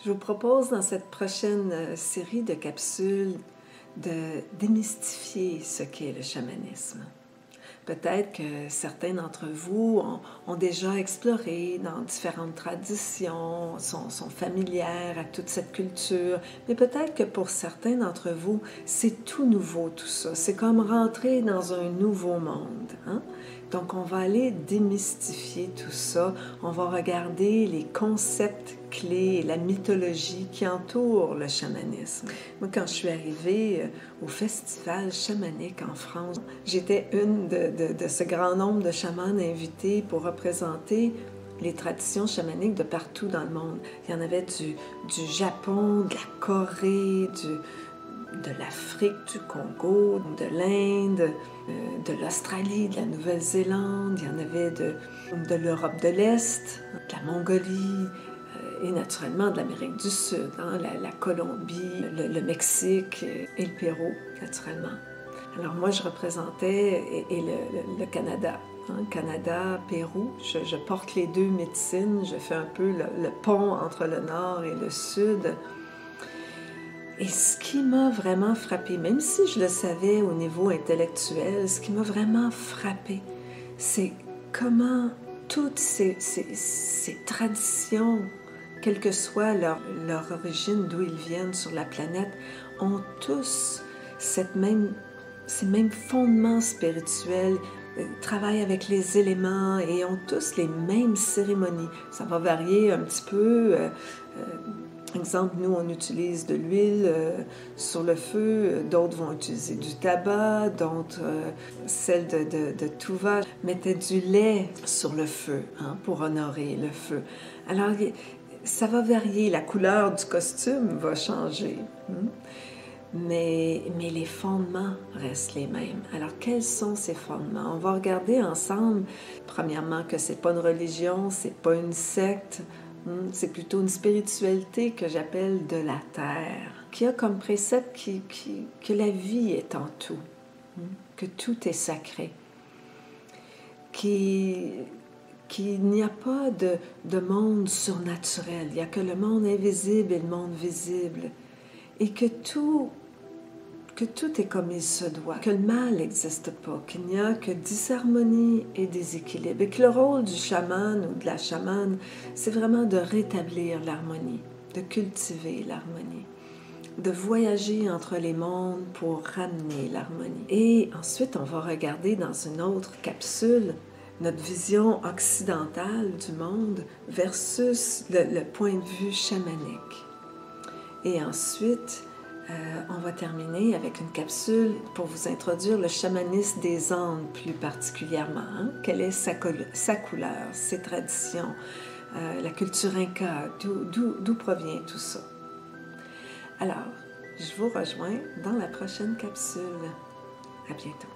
Je vous propose dans cette prochaine série de capsules de démystifier ce qu'est le chamanisme. Peut-être que certains d'entre vous ont déjà exploré dans différentes traditions, sont familières à toute cette culture, mais peut-être que pour certains d'entre vous, c'est tout nouveau tout ça. C'est comme rentrer dans un nouveau monde. Donc, on va aller démystifier tout ça. On va regarder les concepts clés, la mythologie qui entoure le chamanisme. Moi, quand je suis arrivée au festival chamanique en France, j'étais une de ce grand nombre de chamans invités pour représenter les traditions chamaniques de partout dans le monde. Il y en avait du Japon, de la Corée, de l'Afrique, du Congo, de l'Inde, de l'Australie, de la Nouvelle-Zélande, il y en avait de l'Europe de l'Est, de la Mongolie, et naturellement de l'Amérique du Sud, la Colombie, le Mexique et le Pérou, naturellement. Alors moi, je représentais le Canada. Canada, Pérou, je porte les deux médecines, je fais un peu le pont entre le nord et le sud. Et ce qui m'a vraiment frappé, même si je le savais au niveau intellectuel, ce qui m'a vraiment frappé, c'est comment toutes ces traditions, quelle que soit leur origine, d'où ils viennent sur la planète, ont tous ces mêmes fondements spirituels, travaillent avec les éléments et ont tous les mêmes cérémonies. Ça va varier un petit peu. Exemple, nous, on utilise de l'huile sur le feu, d'autres vont utiliser du tabac, d'autres, celle de Tuva, mettaient du lait sur le feu pour honorer le feu. Alors, ça va varier, la couleur du costume va changer, mais les fondements restent les mêmes. Alors, quels sont ces fondements? On va regarder ensemble, premièrement, que c'est pas une religion, c'est pas une secte, c'est plutôt une spiritualité que j'appelle de la terre, qui a comme précepte que la vie est en tout, que tout est sacré, qu'il n'y a pas de monde surnaturel, il n'y a que le monde invisible et le monde visible, et que tout est comme il se doit, que le mal n'existe pas, qu'il n'y a que disharmonie et déséquilibre, et que le rôle du chaman ou de la chamane, c'est vraiment de rétablir l'harmonie, de cultiver l'harmonie, de voyager entre les mondes pour ramener l'harmonie. Et ensuite, on va regarder dans une autre capsule notre vision occidentale du monde versus le point de vue chamanique. Et ensuite, on va terminer avec une capsule pour vous introduire le chamanisme des Andes plus particulièrement. Quelle est sa couleur, ses traditions, la culture inca, d'où provient tout ça. Alors, je vous rejoins dans la prochaine capsule. À bientôt.